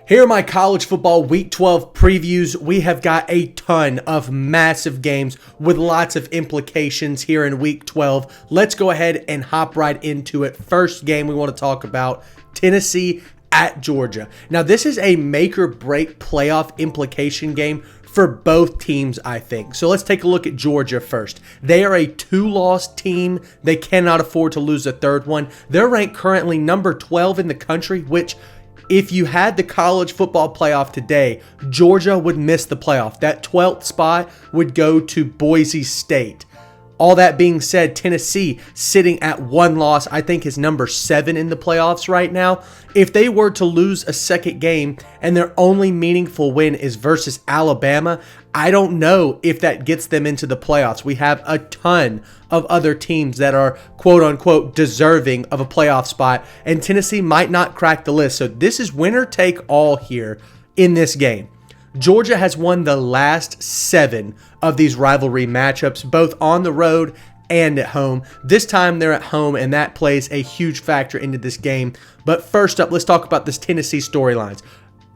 Here are my college football week 12 previews. We have got a ton of massive games with lots of implications here in week 12. Let's go ahead and hop right into it. First game we want to talk about, Tennessee at Georgia. Now, this is a make or break playoff implication game for both teams, I think. So let's take a look at Georgia first. They are a 2-loss team. They cannot afford to lose a third one. They're ranked currently number 12 in the country, which if you had the college football playoff today, Georgia would miss the playoff. That 12th spot would go to Boise State. All that being said, Tennessee sitting at 1 loss, I think is number 7 in the playoffs right now. If they were to lose a second game and their only meaningful win is versus Alabama, I don't know if that gets them into the playoffs. We have a ton of other teams that are quote unquote deserving of a playoff spot, and Tennessee might not crack the list. So this is winner take all here in this game. Georgia has won the last 7 of these rivalry matchups, both on the road and at home. This time they're at home, and that plays a huge factor into this game. But first up, let's talk about this Tennessee storylines.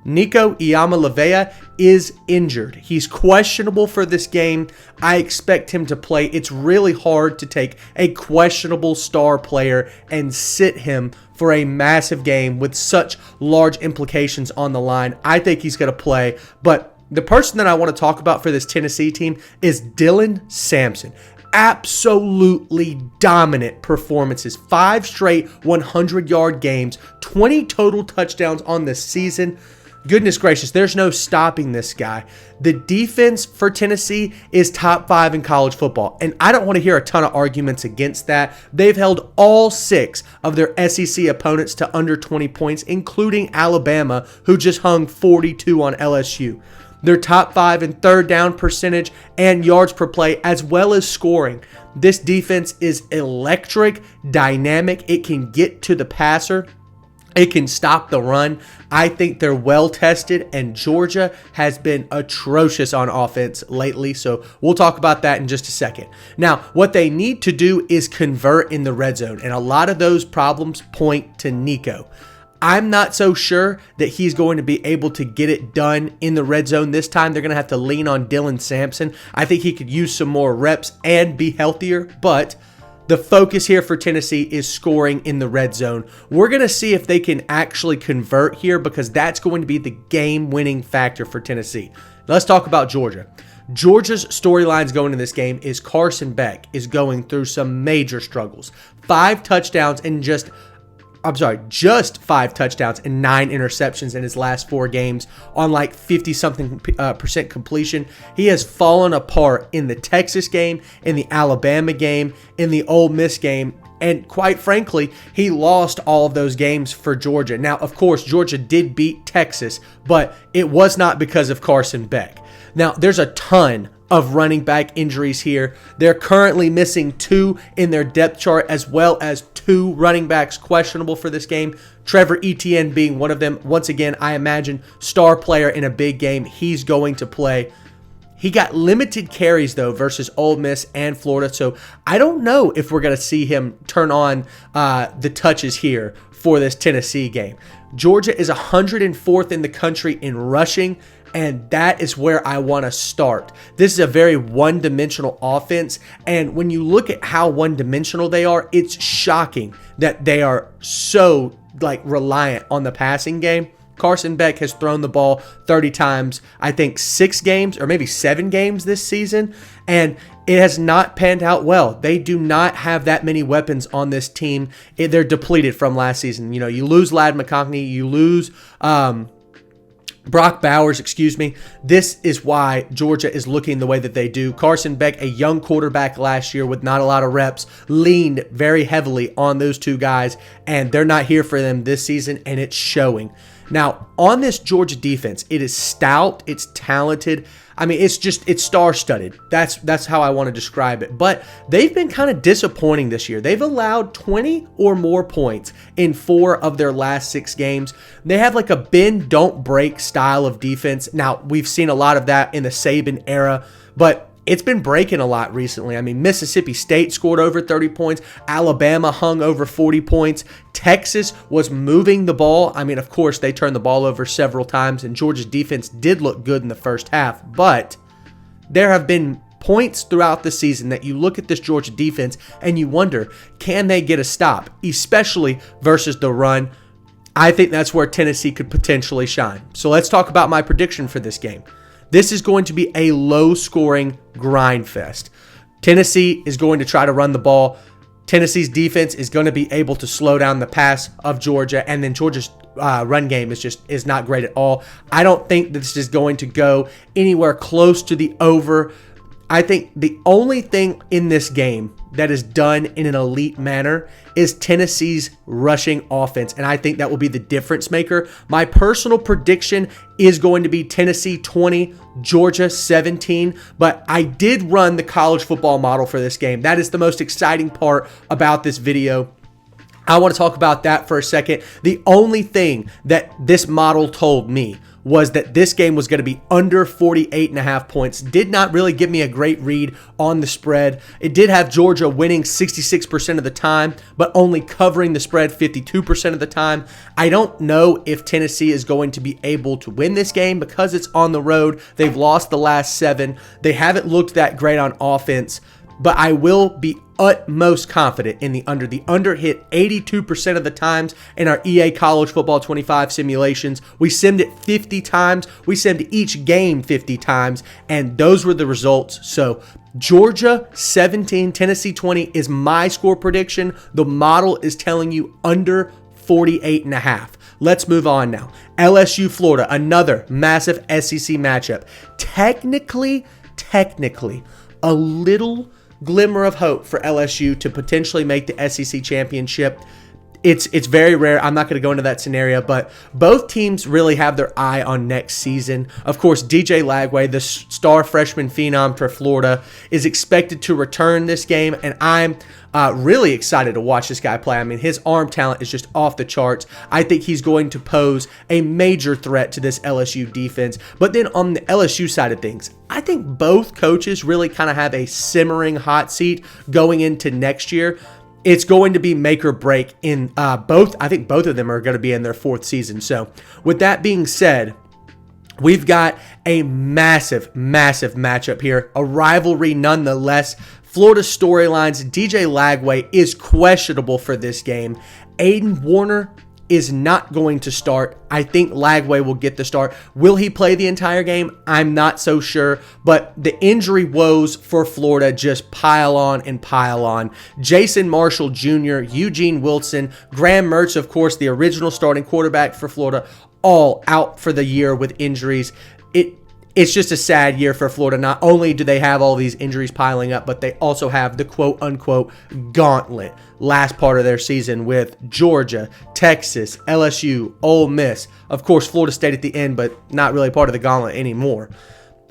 Nico Iamaleava is injured. He's questionable for this game. I expect him to play. It's really hard to take a questionable star player and sit him for a massive game with such large implications on the line. I think he's going to play, but the person that I want to talk about for this Tennessee team is Dylan Sampson. Absolutely dominant performances. 5 straight 100-yard games, 20 total touchdowns on the season. Goodness gracious, there's no stopping this guy. The defense for Tennessee is top 5 in college football, and I don't want to hear a ton of arguments against that. They've held all 6 of their SEC opponents to under 20 points, including Alabama, who just hung 42 on LSU. They're top 5 in third down percentage and yards per play, as well as scoring. This defense is electric, dynamic. It can get to the passer. It can stop the run. I think they're well tested, and Georgia has been atrocious on offense lately, so we'll talk about that in just a second. Now, what they need to do is convert in the red zone, and a lot of those problems point to Nico. I'm not so sure that he's going to be able to get it done in the red zone this time. They're going to have to lean on Dylan Sampson. I think he could use some more reps and be healthier, but the focus here for Tennessee is scoring in the red zone. We're going to see if they can actually convert here, because that's going to be the game-winning factor for Tennessee. Let's talk about Georgia. Georgia's storylines going into this game is Carson Beck is going through some major struggles. 5 touchdowns and just 5 touchdowns and 9 interceptions in his last 4 games on like 50-something percent completion. He has fallen apart in the Texas game, in the Alabama game, in the Ole Miss game, and quite frankly, he lost all of those games for Georgia. Now, of course, Georgia did beat Texas, but it was not because of Carson Beck. Now, there's a ton of running back injuries here. They're currently missing 2 in their depth chart, as well as 2 running backs questionable for this game. Trevor Etienne being one of them. Once again, I imagine star player in a big game. He's going to play. He got limited carries, though, versus Ole Miss and Florida, so I don't know if we're going to see him turn on the touches here for this Tennessee game. Georgia is 104th in the country in rushing, and that is where I want to start. This is a very one-dimensional offense, and when you look at how one-dimensional they are, it's shocking that they are so reliant on the passing game. Carson Beck has thrown the ball 30 times, I think 6 games or maybe 7 games this season, and it has not panned out well. They do not have that many weapons on this team. They're depleted from last season. You know, you lose Ladd McConkey, you lose Brock Bowers, This is why Georgia is looking the way that they do. Carson Beck, a young quarterback last year with not a lot of reps, leaned very heavily on those 2 guys, and they're not here for them this season, and it's showing. Now, on this Georgia defense, it is stout, it's talented. I mean, it's star-studded. That's how I want to describe it. But they've been kind of disappointing this year. They've allowed 20 or more points in 4 of their last 6 games. They have like a bend, don't break style of defense. Now, we've seen a lot of that in the Saban era, but it's been breaking a lot recently. I mean, Mississippi State scored over 30 points. Alabama hung over 40 points. Texas was moving the ball. I mean, of course, they turned the ball over several times, and Georgia's defense did look good in the first half. But there have been points throughout the season that you look at this Georgia defense and you wonder, can they get a stop, especially versus the run? I think that's where Tennessee could potentially shine. So let's talk about my prediction for this game. This is going to be a low-scoring grind fest. Tennessee is going to try to run the ball. Tennessee's defense is going to be able to slow down the pass of Georgia, and then Georgia's run game is not great at all. I don't think this is going to go anywhere close to the over. I think the only thing in this game that is done in an elite manner is Tennessee's rushing offense, and I think that will be the difference maker. My personal prediction is going to be Tennessee 20, Georgia 17, but I did run the college football model for this game. That is the most exciting part about this video. I want to talk about that for a second. The only thing that this model told me was that this game was going to be under 48.5 points. Did not really give me a great read on the spread. It did have Georgia winning 66% of the time, but only covering the spread 52% of the time. I don't know if Tennessee is going to be able to win this game because it's on the road. They've lost the last 7. They haven't looked that great on offense, but I will be utmost confident in the under. The under hit 82% of the times in our EA College Football 25 simulations. We simmed it 50 times. We simmed each game 50 times, and those were the results. So Georgia 17, Tennessee 20 is my score prediction. The model is telling you under 48.5. Let's move on now. LSU, Florida, another massive SEC matchup. Technically, a little glimmer of hope for LSU to potentially make the SEC championship. It's very rare. I'm not going to go into that scenario, but both teams really have their eye on next season. Of course, DJ Lagway, the star freshman phenom for Florida, is expected to return this game, and I'm really excited to watch this guy play. I mean, his arm talent is just off the charts. I think he's going to pose a major threat to this LSU defense. But then on the LSU side of things, I think both coaches really kind of have a simmering hot seat going into next year. It's going to be make or break in both. I think both of them are going to be in their 4th season. So with that being said, we've got a massive matchup here. A rivalry nonetheless. Florida storylines. DJ Lagway is questionable for this game. Aiden Warner is not going to start. I think Lagway will get the start. Will he play the entire game? I'm not so sure, but the injury woes for Florida just pile on and pile on. Jason Marshall Jr., Eugene Wilson, Graham Mertz, of course, the original starting quarterback for Florida, all out for the year with injuries. It's just a sad year for Florida. Not only do they have all these injuries piling up, but they also have the quote-unquote gauntlet last part of their season with Georgia, Texas, LSU, Ole Miss. Of course, Florida State at the end, but not really part of the gauntlet anymore.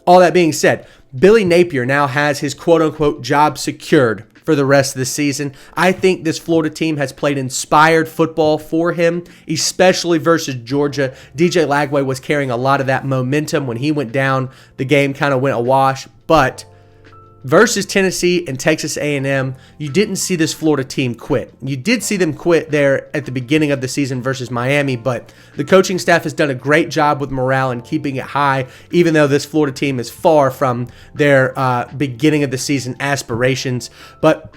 All that being said, Billy Napier now has his quote-unquote job secured for the rest of the season. I think this Florida team has played inspired football for him, especially versus Georgia. DJ Lagway was carrying a lot of that momentum. When he went down, the game kind of went awash. But versus Tennessee and Texas A&M, you didn't see this Florida team quit. You did see them quit there at the beginning of the season versus Miami, but the coaching staff has done a great job with morale and keeping it high, even though this Florida team is far from their beginning of the season aspirations. But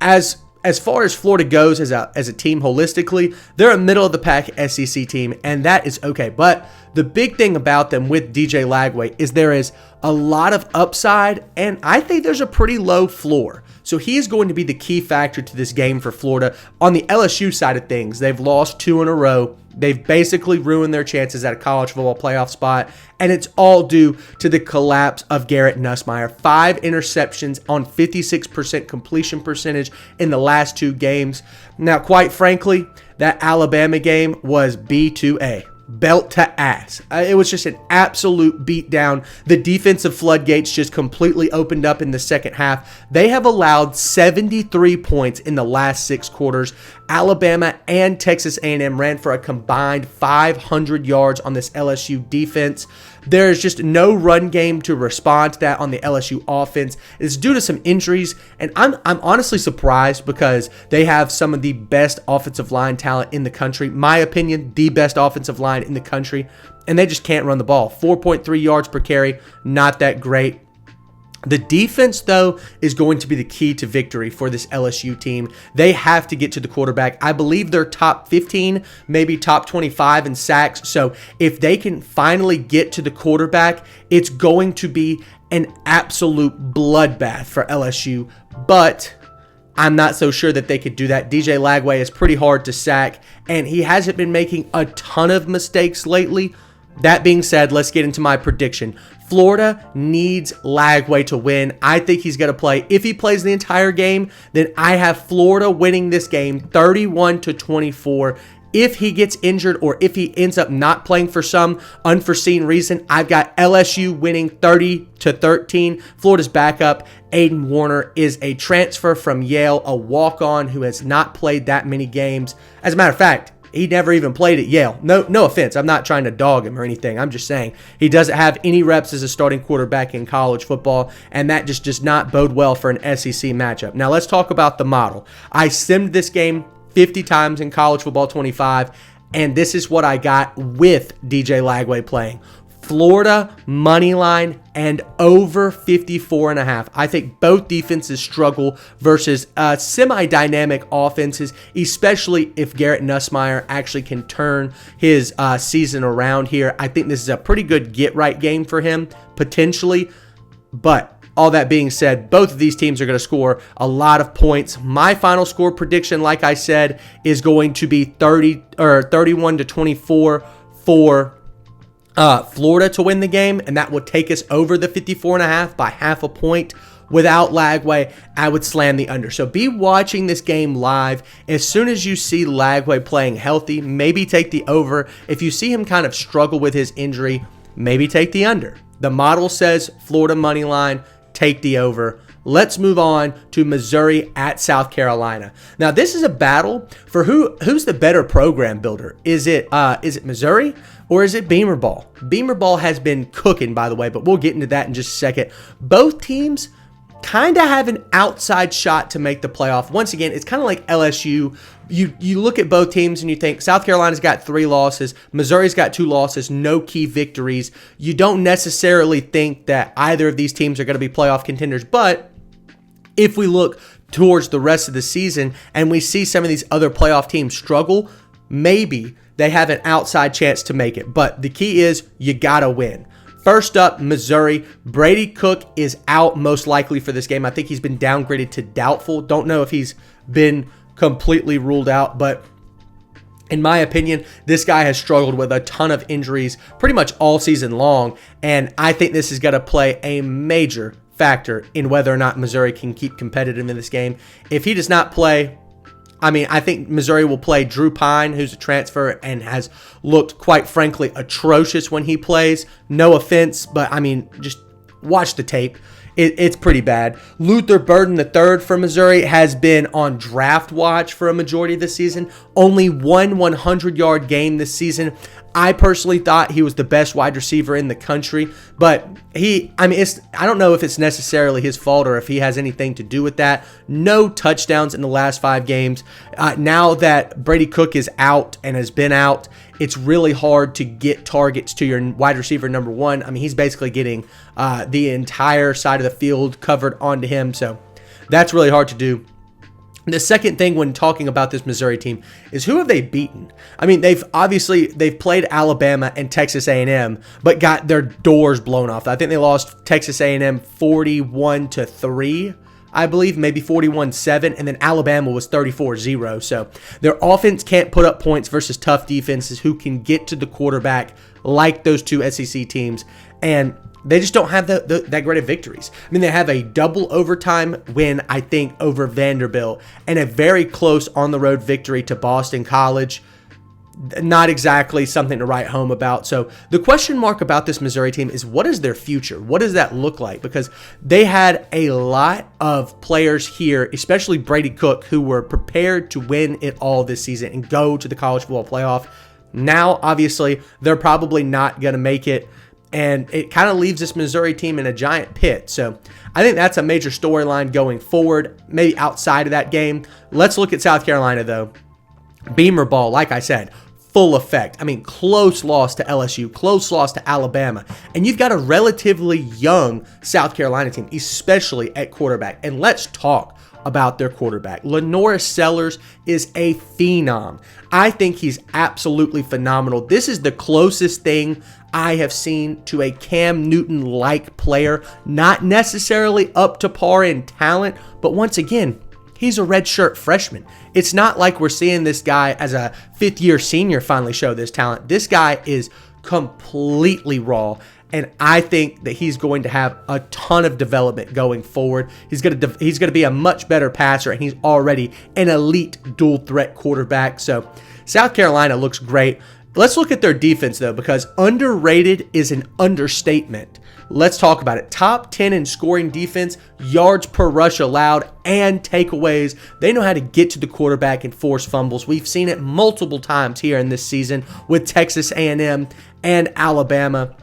as far as Florida goes as a team holistically, they're a middle-of-the-pack SEC team, and that is okay. But the big thing about them with DJ Lagway is there is a lot of upside, and I think there's a pretty low floor. So he is going to be the key factor to this game for Florida. On the LSU side of things, they've lost 2 in a row. They've basically ruined their chances at a college football playoff spot, and it's all due to the collapse of Garrett Nussmeier. 5 interceptions on 56% completion percentage in the last 2 games. Now, quite frankly, that Alabama game was B to A. belt to ass. It was just an absolute beatdown. The defensive floodgates just completely opened up in the second half. They have allowed 73 points in the last 6 quarters. Alabama and Texas A&M ran for a combined 500 yards on this LSU defense. There is just no run game to respond to that on the LSU offense. It's due to some injuries, and I'm honestly surprised because they have some of the best offensive line talent in the country. My opinion, the best offensive line in the country, and they just can't run the ball. 4.3 yards per carry, not that great. The defense, though, is going to be the key to victory for this LSU team. They have to get to the quarterback. I believe they're top 15, maybe top 25 in sacks. So if they can finally get to the quarterback, it's going to be an absolute bloodbath for LSU. But I'm not so sure that they could do that. DJ Lagway is pretty hard to sack, and he hasn't been making a ton of mistakes lately. That being said, let's get into my prediction. Florida needs Lagway to win. I think he's going to play. If he plays the entire game, then I have Florida winning this game 31-24. If he gets injured or if he ends up not playing for some unforeseen reason, I've got LSU winning 30-13. Florida's backup, Aiden Warner, is a transfer from Yale, a walk-on who has not played that many games. As a matter of fact, he never even played at Yale. No offense. I'm not trying to dog him or anything. I'm just saying he doesn't have any reps as a starting quarterback in college football, and that just does not bode well for an SEC matchup. Now let's talk about the model. I simmed this game 50 times in College Football 25, and this is what I got with DJ Lagway playing. Florida money line and over 54.5. I think both defenses struggle versus semi-dynamic offenses, especially if Garrett Nussmeier actually can turn his season around here. I think this is a pretty good get-right game for him, potentially. But all that being said, both of these teams are going to score a lot of points. My final score prediction, like I said, is going to be 31-24 for Florida to win the game, and that would take us over the 54.5 by half a point. Without Lagway, I would slam the under. So be watching this game live. As soon as you see Lagway playing healthy, maybe take the over. If you see him kind of struggle with his injury, maybe take the under. The model says Florida money line, take the over. Let's move on to Missouri at South Carolina. Now, this is a battle for who's the better program builder. Is it Missouri or is it Beamer Ball? Beamer Ball has been cooking, by the way, but we'll get into that in just a second. Both teams kind of have an outside shot to make the playoff. Once again, it's kind of like LSU. You look at both teams and you think South Carolina's got 3 losses, Missouri's got 2 losses, no key victories. You don't necessarily think that either of these teams are going to be playoff contenders, but if we look towards the rest of the season and we see some of these other playoff teams struggle, maybe they have an outside chance to make it. But the key is you got to win. First up, Missouri. Brady Cook is out most likely for this game. I think he's been downgraded to doubtful. Don't know if he's been completely ruled out, but in my opinion, this guy has struggled with a ton of injuries pretty much all season long, and I think this is going to play a major factor in whether or not Missouri can keep competitive in this game. If he does not play, I think Missouri will play Drew Pine, who's a transfer and has looked, quite frankly, atrocious when he plays. No offense, but just watch the tape. It's pretty bad. Luther Burden III for Missouri has been on draft watch for a majority of the season. Only one 100-yard game this season. I personally thought he was the best wide receiver in the country, but I don't know if it's necessarily his fault or if he has anything to do with that. No touchdowns in the last 5 games. Now that Brady Cook is out and has been out, it's really hard to get targets to your wide receiver number 1. He's basically getting the entire side of the field covered onto him, so that's really hard to do. The second thing when talking about this Missouri team is who have they beaten? They've played Alabama and Texas A&M, but got their doors blown off. I think they lost Texas A&M 41-3, I believe, maybe 41-7, and then Alabama was 34-0. So their offense can't put up points versus tough defenses who can get to the quarterback like those 2 SEC teams, and they just don't have that great of victories. They have a double overtime win, I think, over Vanderbilt, and a very close on-the-road victory to Boston College. not exactly something to write home about. So the question mark about this Missouri team is, what is their future? What does that look like? Because they had a lot of players here, especially Brady Cook, who were prepared to win it all this season and go to the college football playoff. Now, obviously, they're probably not going to make it, and it kind of leaves this Missouri team in a giant pit. So I think that's a major storyline going forward, maybe outside of that game. Let's look at South Carolina, though. Beamer ball, like I said, full effect. I mean, close loss to LSU, close loss to Alabama. And you've got a relatively young South Carolina team, especially at quarterback. And let's talk about their quarterback. LaNorris Sellers is a phenom. I think he's absolutely phenomenal. This is the closest thing I have seen to a Cam Newton-like player. Not necessarily up to par in talent, but once again, he's a redshirt freshman. It's not like we're seeing this guy as a fifth-year senior finally show this talent. This guy is completely raw, and I think that he's going to have a ton of development going forward. He's going to be a much better passer, and he's already an elite dual-threat quarterback. So South Carolina looks great. Let's look at their defense, though, because underrated is an understatement. Let's talk about it. Top 10 in scoring defense, yards per rush allowed, and takeaways. They know how to get to the quarterback and force fumbles. We've seen it multiple times here in this season with Texas A&M and Alabama.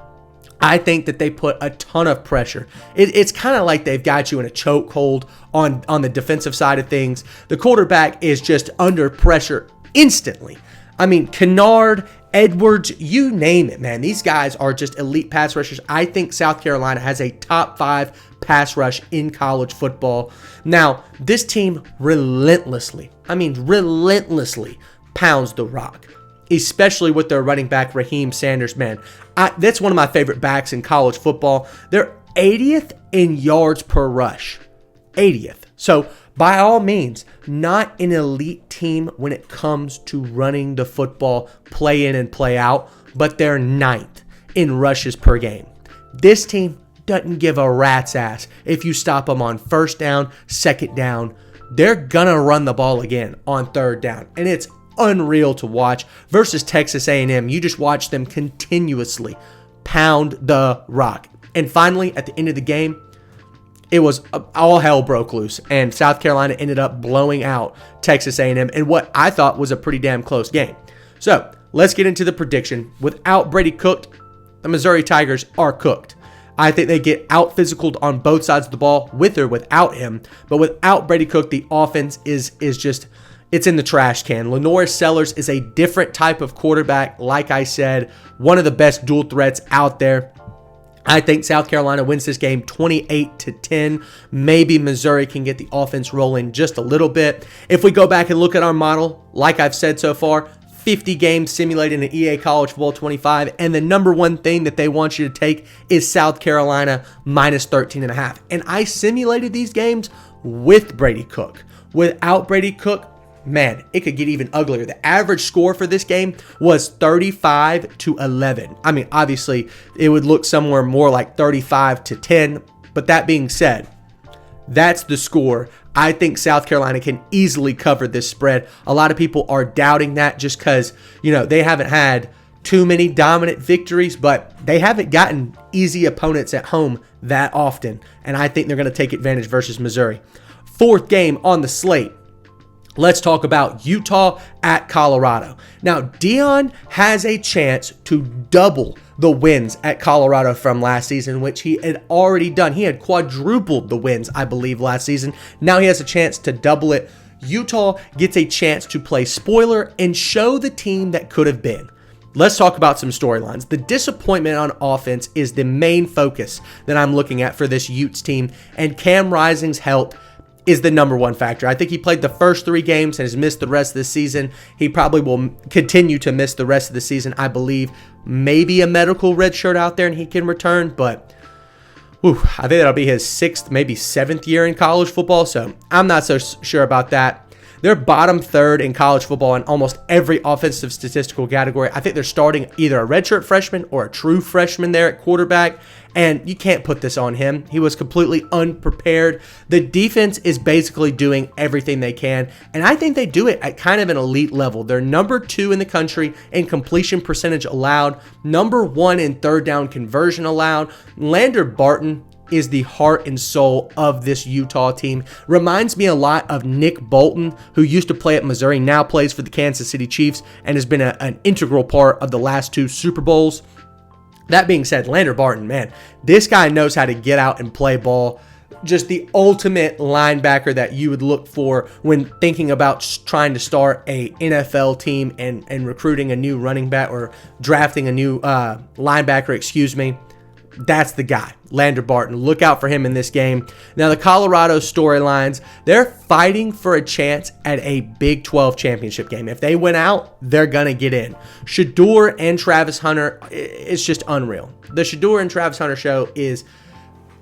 I think that they put a ton of pressure. It's kind of like they've got you in a chokehold on the defensive side of things. The quarterback is just under pressure instantly. I mean, Kennard, Edwards, you name it, man. These guys are just elite pass rushers. I think South Carolina has a top 5 pass rush in college football. Now, this team relentlessly pounds the rock, especially with their running back, Raheem Sanders, man. That's one of my favorite backs in college football. They're 80th in yards per rush. 80th. So, by all means, not an elite team when it comes to running the football, play in and play out, but they're 9th in rushes per game. This team doesn't give a rat's ass if you stop them on first down, second down. They're gonna run the ball again on third down, and it's unreal to watch. Versus Texas A&M, you just watch them continuously pound the rock. And finally, at the end of the game, it was all hell broke loose, and South Carolina ended up blowing out Texas A&M in what I thought was a pretty damn close game. So let's get into the prediction. Without Brady Cook, the Missouri Tigers are cooked. I think they get out physicaled on both sides of the ball, with or without him. But without Brady Cook, the offense is just, it's in the trash can. LaNorris Sellers is a different type of quarterback. Like I said, one of the best dual threats out there. I think South Carolina wins this game 28-10. Maybe Missouri can get the offense rolling just a little bit. If we go back and look at our model, like I've said so far, 50 games simulated in EA College Football 25, and the number one thing that they want you to take is South Carolina minus 13.5. And I simulated these games with Brady Cook. Without Brady Cook, man, it could get even uglier. The average score for this game was 35-11. I mean, obviously, it would look somewhere more like 35-10. But that being said, that's the score. I think South Carolina can easily cover this spread. A lot of people are doubting that just because, they haven't had too many dominant victories, but they haven't gotten easy opponents at home that often. And I think they're going to take advantage versus Missouri. Fourth game on the slate. Let's talk about Utah at Colorado. Now, Deion has a chance to double the wins at Colorado from last season, which he had already done. He had quadrupled the wins, I believe, last season. Now he has a chance to double it. Utah gets a chance to play spoiler and show the team that could have been. Let's talk about some storylines. The disappointment on offense is the main focus that I'm looking at for this Utes team, and Cam Rising's health is the number one factor. I think he played the first 3 games and has missed the rest of the season. He probably will continue to miss the rest of the season, I believe. Maybe a medical red shirt out there and he can return, but I think that'll be his 6th, maybe 7th year in college football, so I'm not so sure about that. They're bottom third in college football in almost every offensive statistical category. I think they're starting either a redshirt freshman or a true freshman there at quarterback, and you can't put this on him. He was completely unprepared. The defense is basically doing everything they can, and I think they do it at kind of an elite level. They're number 2 in the country in completion percentage allowed, number 1 in third down conversion allowed. Lander Barton is the heart and soul of this Utah team. Reminds me a lot of Nick Bolton, who used to play at Missouri, now plays for the Kansas City Chiefs, and has been an integral part of the last 2 Super Bowls. That being said, Lander Barton, man, this guy knows how to get out and play ball. Just the ultimate linebacker that you would look for when thinking about trying to start a NFL team and recruiting a new running back or drafting a new linebacker, excuse me. That's the guy, Lander Barton. Look out for him in this game. Now, the Colorado storylines, they're fighting for a chance at a Big 12 championship game. If they win out, they're going to get in. Shedeur and Travis Hunter, it's just unreal. The Shedeur and Travis Hunter show is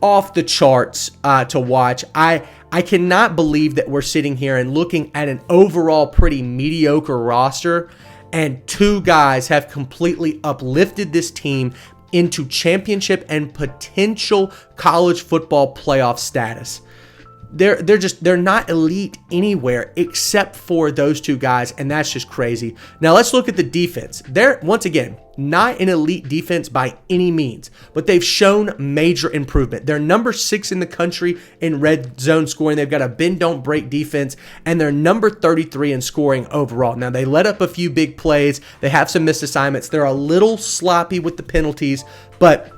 off the charts to watch. I cannot believe that we're sitting here and looking at an overall pretty mediocre roster, and 2 guys have completely uplifted this team into championship and potential college football playoff status. They're not elite anywhere except for those 2 guys, and that's just crazy. Now let's look at the defense. They're, once again, not an elite defense by any means, but they've shown major improvement. They're number 6 in the country in red zone scoring. They've got a bend don't break defense, and they're number 33 in scoring overall. Now they let up a few big plays. They have some missed assignments. They're a little sloppy with the penalties, but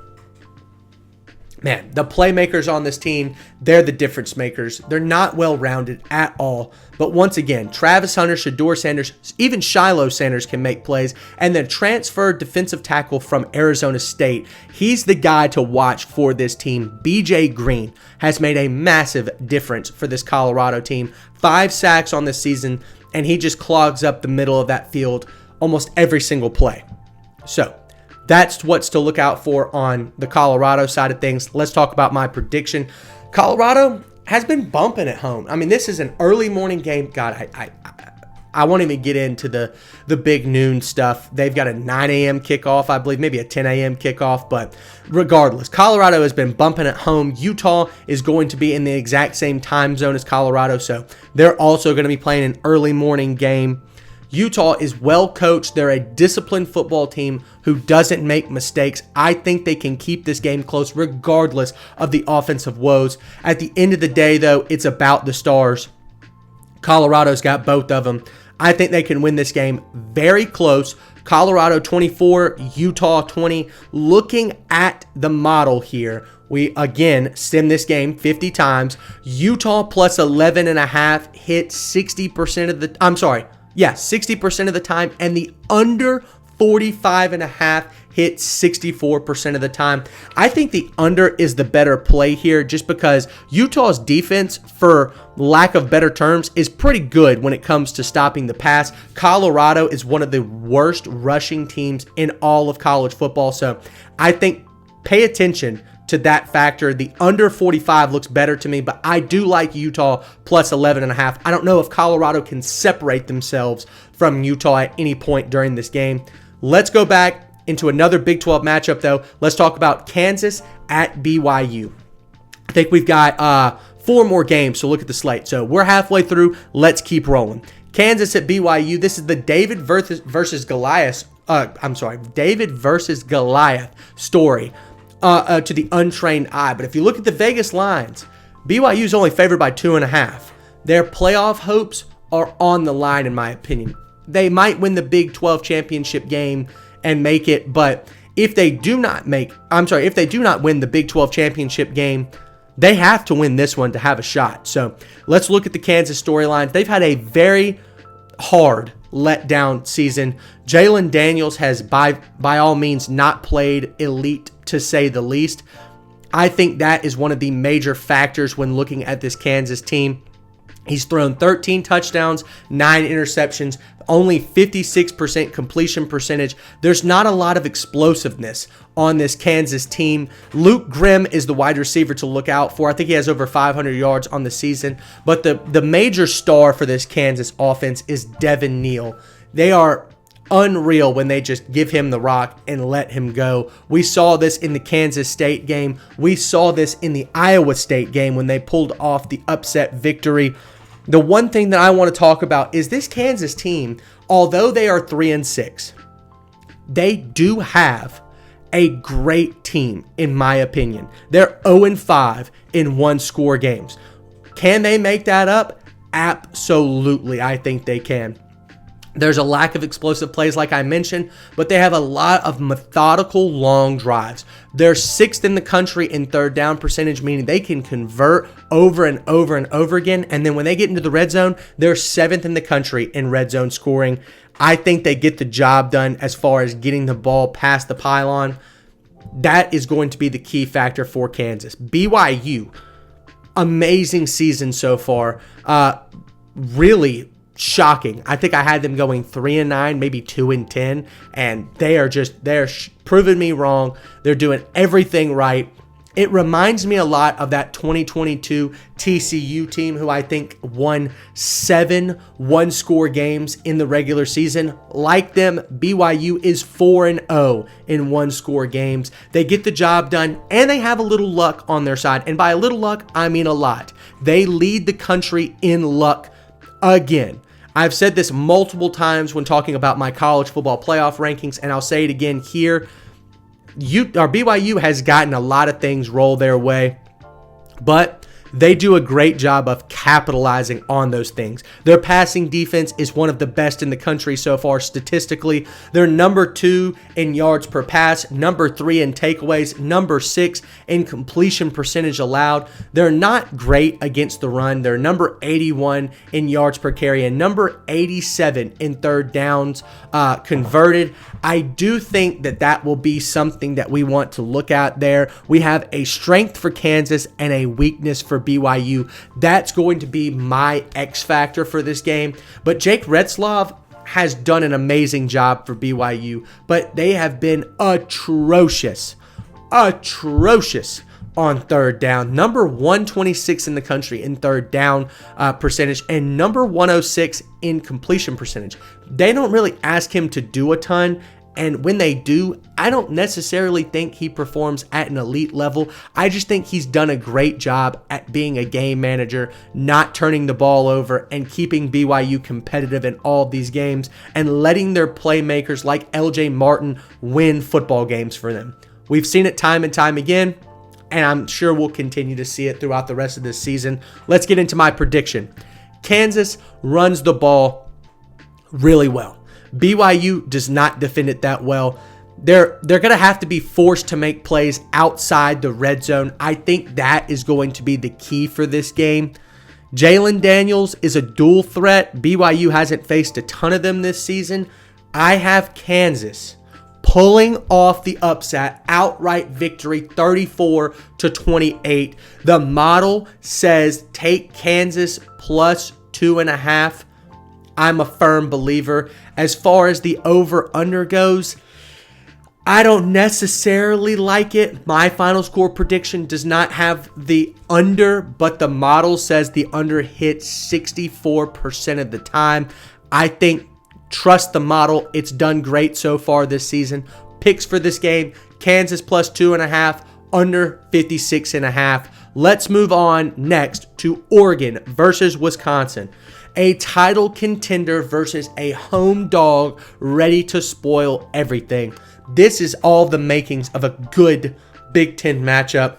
man, the playmakers on this team, they're the difference makers. They're not well-rounded at all. But once again, Travis Hunter, Shedeur Sanders, even Shiloh Sanders can make plays. And then transferred defensive tackle from Arizona State. He's the guy to watch for this team. BJ Green has made a massive difference for this Colorado team. 5 sacks on this season, and he just clogs up the middle of that field almost every single play. So that's what's to look out for on the Colorado side of things. Let's talk about my prediction. Colorado has been bumping at home. I mean, this is an early morning game. God, I won't even get into the big noon stuff. They've got a 9 a.m. kickoff, I believe, maybe a 10 a.m. kickoff. But regardless, Colorado has been bumping at home. Utah is going to be in the exact same time zone as Colorado, so they're also going to be playing an early morning game. Utah is well coached. They're a disciplined football team who doesn't make mistakes. I think they can keep this game close regardless of the offensive woes. At the end of the day, though, it's about the stars. Colorado's got both of them. I think they can win this game very close. Colorado 24, Utah 20. Looking at the model here, we again sim this game 50 times. Utah plus 11.5 hit 60% of the 60% of the time, and the under 45.5 hit 64% of the time. I think the under is the better play here just because Utah's defense, for lack of better terms, is pretty good when it comes to stopping the pass. Colorado is one of the worst rushing teams in all of college football, so I think pay attention to that factor. The under 45 looks better to me, but I do like Utah plus 11.5. I don't know if Colorado can separate themselves from Utah at any point during this game. Let's go back into another Big 12 matchup, though. Let's talk about Kansas at BYU. I think we've got 4 more games, so look at the slate. So we're halfway through. Let's keep rolling. Kansas at BYU. This is the David versus Goliath story. To the untrained eye. But if you look at the Vegas lines, BYU is only favored by 2.5. Their playoff hopes are on the line, in my opinion. They might win the Big 12 championship game and make it, but if they do not win the Big 12 championship game, they have to win this one to have a shot. So let's look at the Kansas storylines. They've had a very hard letdown season. Jalen Daniels has by all means not played elite, to say the least. I think that is one of the major factors when looking at this Kansas team. He's thrown 13 touchdowns, 9 interceptions. only 56% completion percentage. There's not a lot of explosiveness on this Kansas team. Luke Grimm is the wide receiver to look out for. I think he has over 500 yards on the season. But the major star for this Kansas offense is Devin Neal. They are unreal when they just give him the rock and let him go. We saw this in the Kansas State game. We saw this in the Iowa State game when they pulled off the upset victory. The one thing that I want to talk about is this Kansas team, although they are 3-6, they do have a great team, in my opinion. They're 0-5 in one-score games. Can they make that up? Absolutely, I think they can. There's a lack of explosive plays like I mentioned, but they have a lot of methodical long drives. They're 6th in the country in third down percentage, meaning they can convert over and over and over again. And then when they get into the red zone, they're 7th in the country in red zone scoring. I think they get the job done as far as getting the ball past the pylon. That is going to be the key factor for Kansas. BYU, amazing season so far. Really shocking. I think I had them going 3-9, maybe 2-10, and they're proving me wrong. They're doing everything right. It reminds me a lot of that 2022 TCU team who I think won 7 one-score games in the regular season. Like them, BYU is 4-0 in one-score games. They get the job done, and they have a little luck on their side. And by a little luck, I mean a lot. They lead the country in luck again. I've said this multiple times when talking about my college football playoff rankings, and I'll say it again here. BYU has gotten a lot of things roll their way, but they do a great job of capitalizing on those things. Their passing defense is one of the best in the country so far statistically. They're number 2 in yards per pass, number 3 in takeaways, number 6 in completion percentage allowed. They're not great against the run. They're number 81 in yards per carry and number 87 in third downs converted. I do think that will be something that we want to look at there. We have a strength for Kansas and a weakness for BYU. That's going to be my X factor for this game. But Jake Retzlaff has done an amazing job for BYU, but they have been atrocious on third down. Number 126 in the country in third down percentage and number 106 in completion percentage. They don't really ask him to do a ton. And when they do, I don't necessarily think he performs at an elite level. I just think he's done a great job at being a game manager, not turning the ball over, and keeping BYU competitive in all of these games, and letting their playmakers like LJ Martin win football games for them. We've seen it time and time again, and I'm sure we'll continue to see it throughout the rest of this season. Let's get into my prediction. Kansas runs the ball really well. BYU does not defend it that well. They're going to have to be forced to make plays outside the red zone. I think that is going to be the key for this game. Jalen Daniels is a dual threat. BYU hasn't faced a ton of them this season. I have Kansas pulling off the upset, outright victory, 34-28. The model says take Kansas plus 2.5. I'm a firm believer. As far as the over-under goes, I don't necessarily like it. My final score prediction does not have the under, but the model says the under hits 64% of the time. I think, trust the model. It's done great so far this season. Picks for this game, Kansas plus 2.5, under 56.5. Let's move on next to Oregon versus Wisconsin. A title contender versus a home dog ready to spoil everything. This is all the makings of a good Big Ten matchup.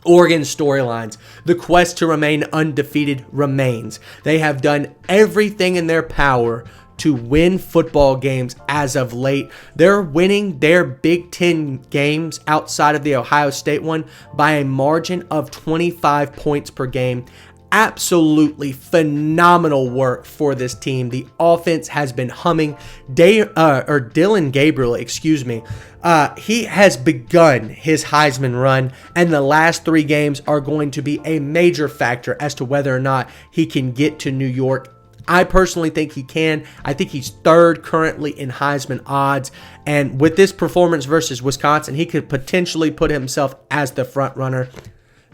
Oregon storylines. The quest to remain undefeated remains. They have done everything in their power to win football games as of late. They're winning their Big Ten games outside of the Ohio State one by a margin of 25 points per game. Absolutely phenomenal work for this team. The offense has been humming. Dylan Gabriel, he has begun his Heisman run, and the last 3 games are going to be a major factor as to whether or not he can get to New York. I personally think he can. I think he's third currently in Heisman odds. And with this performance versus Wisconsin, he could potentially put himself as the front runner.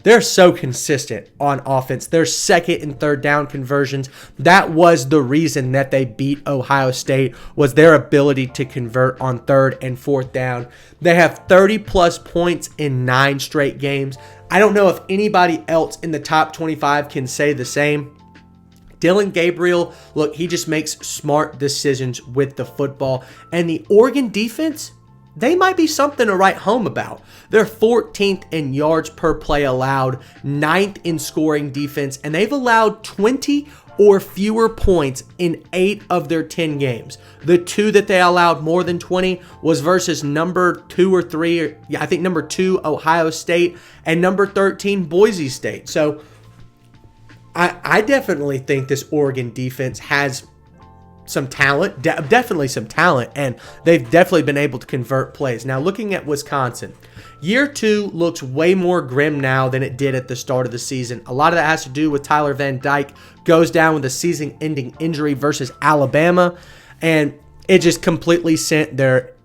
They're so consistent on offense. Their second and third down conversions, that was the reason that they beat Ohio State, was their ability to convert on third and fourth down. They have 30-plus points in 9 straight games. I don't know if anybody else in the top 25 can say the same. Dillon Gabriel, look, he just makes smart decisions with the football. And the Oregon defense, they might be something to write home about. They're 14th in yards per play allowed, 9th in scoring defense, and they've allowed 20 or fewer points in 8 of their 10 games. The 2 that they allowed more than 20 was versus number 2 or 3, I think number 2, Ohio State, and number 13, Boise State. So I definitely think this Oregon defense has some talent, definitely some talent, and they've definitely been able to convert plays. Now, looking at Wisconsin, year 2 looks way more grim now than it did at the start of the season. A lot of that has to do with Tyler Van Dyke goes down with a season-ending injury versus Alabama, and it just completely sent their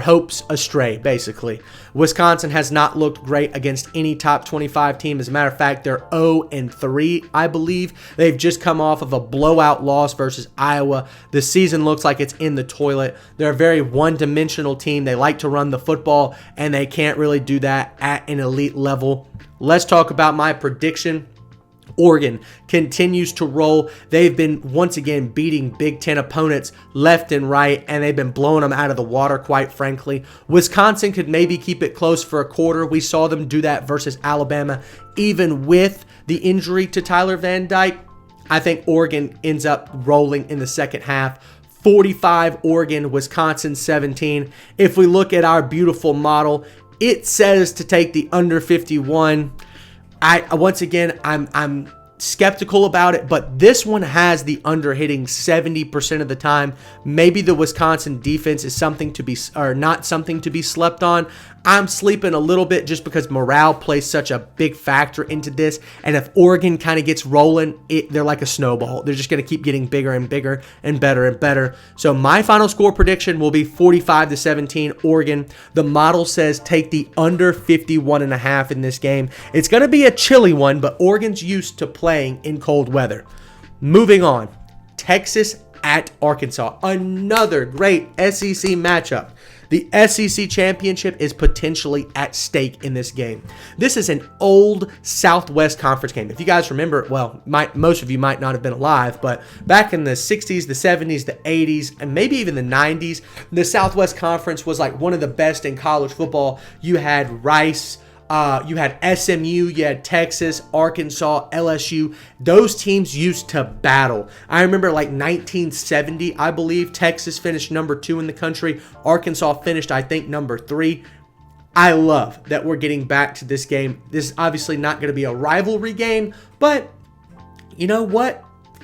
hopes astray, basically. Wisconsin has not looked great against any top 25 team. As a matter of fact, they're 0-3, I believe. They've just come off of a blowout loss versus Iowa. The season looks like it's in the toilet. They're a very one-dimensional team. They like to run the football, and they can't really do that at an elite level. Let's talk about my prediction. Oregon continues to roll. They've been once again beating Big Ten opponents left and right, and they've been blowing them out of the water, quite frankly. Wisconsin could maybe keep it close for a quarter. We saw them do that versus Alabama, even with the injury to Tyler Van Dyke. I think Oregon ends up rolling in the second half. 45 Oregon, Wisconsin 17. If we look at our beautiful model, it says to take the under 51. I'm skeptical about it, but this one has the under hitting 70% of the time. Maybe the Wisconsin defense is not something to be slept on. I'm sleeping a little bit just because morale plays such a big factor into this. And if Oregon kind of gets rolling, they're like a snowball. They're just going to keep getting bigger and bigger and better and better. So my final score prediction will be 45-17 Oregon. The model says take the under 51.5 in this game. It's going to be a chilly one, but Oregon's used to playing in cold weather. Moving on, Texas at Arkansas. Another great SEC matchup. The SEC championship is potentially at stake in this game. This is an old Southwest Conference game. If you guys remember, well, most of you might not have been alive, but back in the 60s, the 70s, the 80s, and maybe even the 90s, the Southwest Conference was like one of the best in college football. You had Rice, you had SMU, you had Texas, Arkansas, LSU. Those teams used to battle. I remember like 1970, I believe, Texas finished number 2 in the country. Arkansas finished, I think, number 3. I love that we're getting back to this game. This is obviously not going to be a rivalry game, but you know what?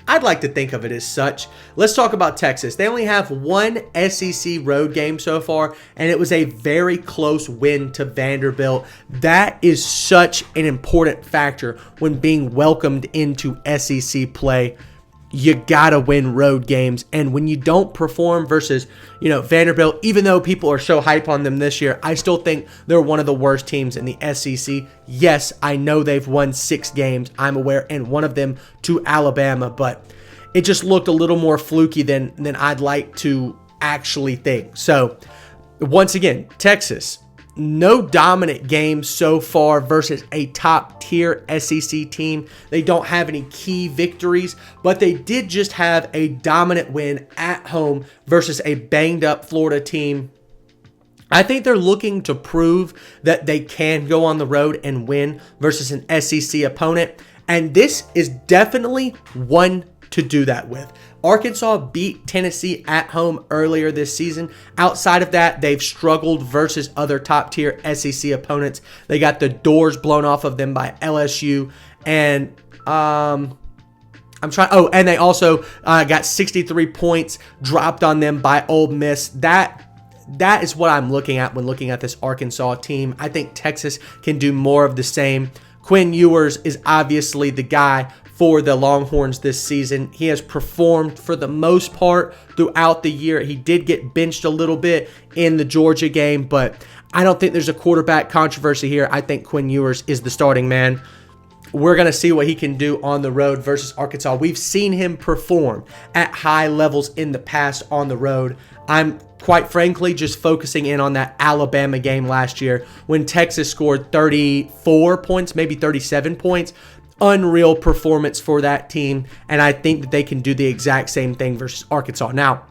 I'd like to think of it as such. Let's talk about Texas. They only have one SEC road game so far, and it was a very close win to Vanderbilt. That is such an important factor when being welcomed into SEC play. You gotta win road games, and when you don't perform versus, Vanderbilt, even though people are so hype on them this year, I still think they're one of the worst teams in the SEC. Yes, I know they've won 6 games, I'm aware, and one of them to Alabama, but it just looked a little more fluky than I'd like to actually think. So, once again, Texas, no dominant game so far versus a top-tier SEC team. They don't have any key victories, but they did just have a dominant win at home versus a banged-up Florida team. I think they're looking to prove that they can go on the road and win versus an SEC opponent, and this is definitely one to do that with. Arkansas beat Tennessee at home earlier this season. Outside of that, they've struggled versus other top-tier SEC opponents. They got the doors blown off of them by LSU, and and they also got 63 points dropped on them by Ole Miss. That is what I'm looking at when looking at this Arkansas team. I think Texas can do more of the same. Quinn Ewers is obviously the guy for the Longhorns this season. He has performed for the most part throughout the year. He did get benched a little bit in the Georgia game, but I don't think there's a quarterback controversy here. I think Quinn Ewers is the starting man. We're going to see what he can do on the road versus Arkansas. We've seen him perform at high levels in the past on the road. I'm quite frankly just focusing in on that Alabama game last year when Texas scored 34 points, maybe 37 points. Unreal performance for that team, and I think that they can do the exact same thing versus Arkansas. Now,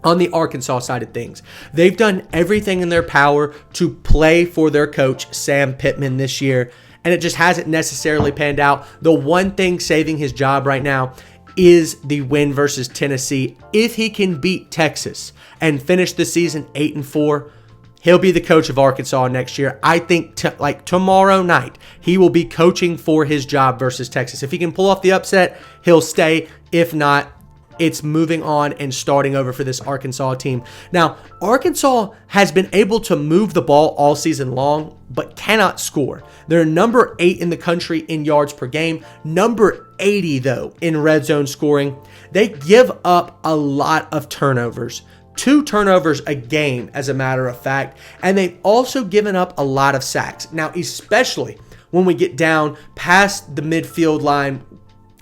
on the Arkansas side of things, they've done everything in their power to play for their coach, Sam Pittman, this year, and it just hasn't necessarily panned out. The one thing saving his job right now is the win versus Tennessee. If he can beat Texas and finish the season 8-4, he'll be the coach of Arkansas next year. I think like tomorrow night, he will be coaching for his job versus Texas. If he can pull off the upset, he'll stay. If not, it's moving on and starting over for this Arkansas team. Now, Arkansas has been able to move the ball all season long, but cannot score. They're number 8 in the country in yards per game, number 80, though, in red zone scoring. They give up a lot of turnovers. 2 turnovers a game, as a matter of fact, and they've also given up a lot of sacks. Now, especially when we get down past the midfield line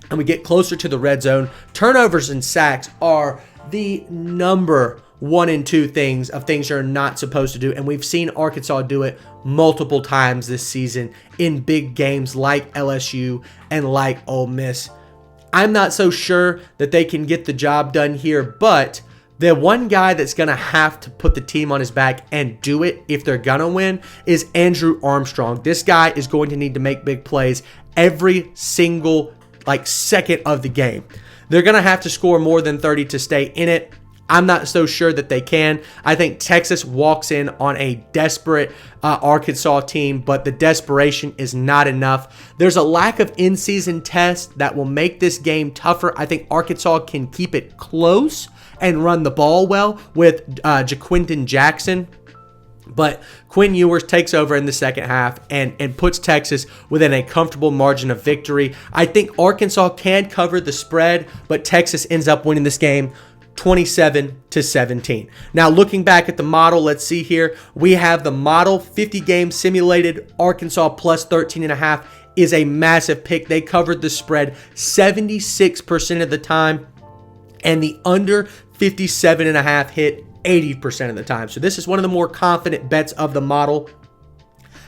and we get closer to the red zone, turnovers and sacks are the number 1 and 2 things you're not supposed to do, and we've seen Arkansas do it multiple times this season in big games like LSU and like Ole Miss. I'm not so sure that they can get the job done here, but the one guy that's going to have to put the team on his back and do it if they're going to win is Andrew Armstrong. This guy is going to need to make big plays every single second of the game. They're going to have to score more than 30 to stay in it. I'm not so sure that they can. I think Texas walks in on a desperate Arkansas team, but the desperation is not enough. There's a lack of in-season tests that will make this game tougher. I think Arkansas can keep it close and run the ball well with Jaquinton Jackson. But Quinn Ewers takes over in the second half and puts Texas within a comfortable margin of victory. I think Arkansas can cover the spread, but Texas ends up winning this game 27-17. Now, looking back at the model, let's see here. We have the model 50-game simulated Arkansas plus 13.5 is a massive pick. They covered the spread 76% of the time, and the under 57.5 hit 80% of the time. So this is one of the more confident bets of the model.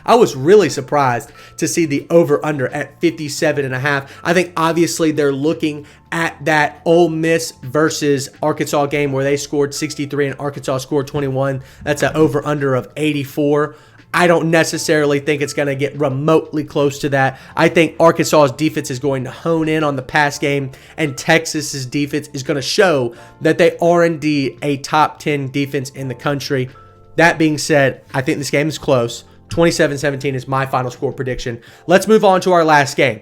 I was really surprised to see the over-under at 57.5. I think obviously they're looking at that Ole Miss versus Arkansas game where they scored 63 and Arkansas scored 21. That's an over-under of 84. I don't necessarily think it's going to get remotely close to that. I think Arkansas's defense is going to hone in on the pass game, and Texas's defense is going to show that they are indeed a top 10 defense in the country. That being said, I think this game is close. 27-17 is my final score prediction. Let's move on to our last game.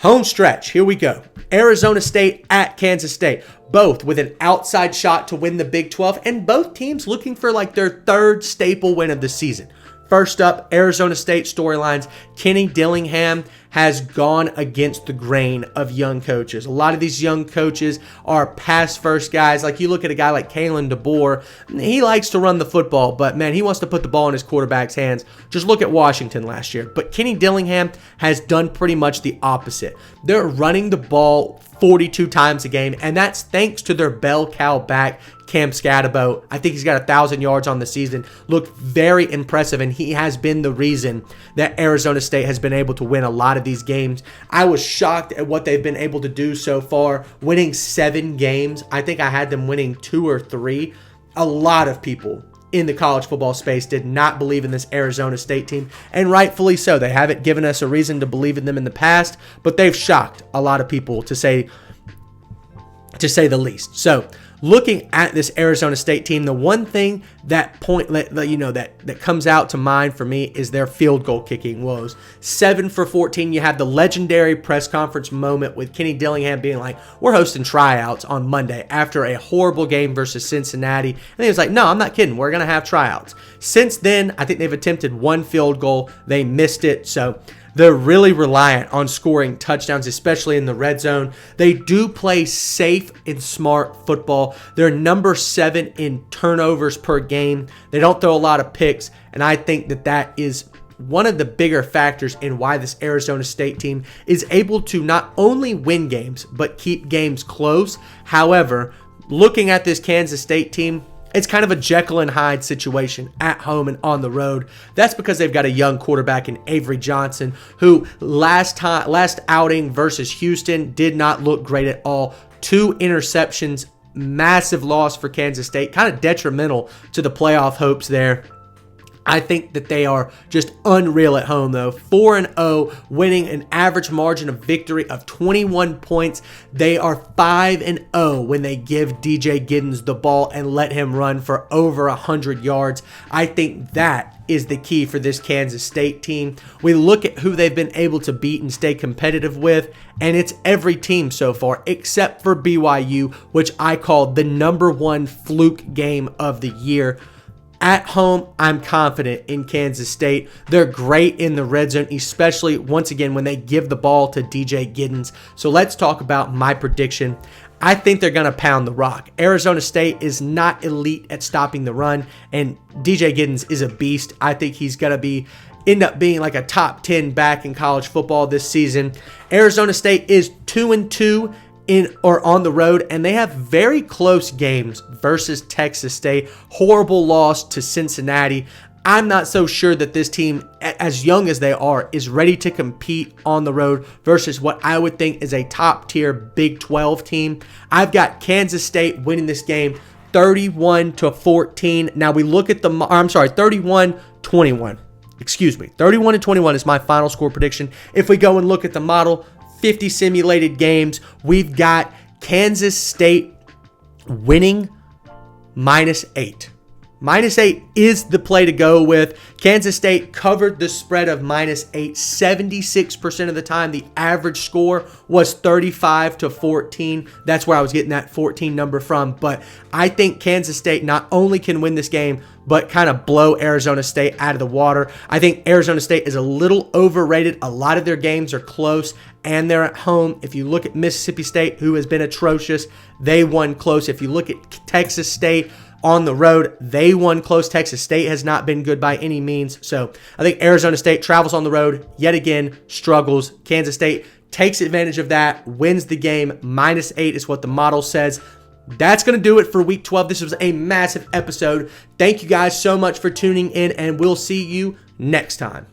Home stretch. Here we go. Arizona State at Kansas State. Both with an outside shot to win the Big 12, and both teams looking for their third staple win of the season. First up, Arizona State storylines. Kenny Dillingham has gone against the grain of young coaches. A lot of these young coaches are pass-first guys. Like you look at a guy like Kalen DeBoer, he likes to run the football, but man, he wants to put the ball in his quarterback's hands. Just look at Washington last year. But Kenny Dillingham has done pretty much the opposite. They're running the ball 42 times a game, and that's thanks to their bell cow back, Cam Scatterbo. I think he's got 1,000 yards on the season. Looked very impressive, and he has been the reason that Arizona State has been able to win a lot of these games. I was shocked at what they've been able to do so far, winning 7 games. I think I had them winning 2 or 3. A lot of people in the college football space did not believe in this Arizona State team, and rightfully so. They haven't given us a reason to believe in them in the past, but they've shocked a lot of people to say the least. So looking at this Arizona State team, the one thing that comes out to mind for me is their field goal kicking woes. 7 for 14. You have the legendary press conference moment with Kenny Dillingham being like, we're hosting tryouts on Monday after a horrible game versus Cincinnati. And he was like, no, I'm not kidding. We're going to have tryouts. Since then, I think they've attempted one field goal. They missed it. So they're really reliant on scoring touchdowns, especially in the red zone. They do play safe and smart football. They're number 7 in turnovers per game. They don't throw a lot of picks, and I think that is one of the bigger factors in why this Arizona State team is able to not only win games, but keep games close. However, looking at this Kansas State team, it's kind of a Jekyll and Hyde situation at home and on the road. That's because they've got a young quarterback in Avery Johnson, who last outing versus Houston did not look great at all. 2 interceptions, massive loss for Kansas State, kind of detrimental to the playoff hopes there. I think that they are just unreal at home, though. 4-0, winning an average margin of victory of 21 points. They are 5-0 when they give DJ Giddens the ball and let him run for over 100 yards. I think that is the key for this Kansas State team. We look at who they've been able to beat and stay competitive with, and it's every team so far except for BYU, which I call the #1 fluke game of the year. At home, I'm confident in Kansas State. They're great in the red zone, especially, once again, when they give the ball to DJ Giddens. So let's talk about my prediction. I think they're going to pound the rock. Arizona State is not elite at stopping the run, and DJ Giddens is a beast. I think he's going to end up being like a top 10 back in college football this season. Arizona State is 2-2 on the road, and they have very close games versus Texas State. Horrible loss to Cincinnati. I'm not so sure that this team, as young as they are, is ready to compete on the road versus what I would think is a top-tier Big 12 team. I've got Kansas State winning this game 31-14. Now we look at 31-21. Excuse me. 31-21 is my final score prediction. If we go and look at the model, 50 simulated games, we've got Kansas State winning -8. -8 is the play to go with. Kansas State covered the spread of -8 76% of the time. The average score was 35-14. That's where I was getting that 14 number from. But I think Kansas State not only can win this game, but kind of blow Arizona State out of the water. I think Arizona State is a little overrated. A lot of their games are close, and they're at home. If you look at Mississippi State, who has been atrocious, they won close. If you look at Texas State on the road, they won close. Texas State has not been good by any means. So I think Arizona State travels on the road, yet again, struggles. Kansas State takes advantage of that, wins the game. -8 is what the model says. That's going to do it for Week 12. This was a massive episode. Thank you guys so much for tuning in, and we'll see you next time.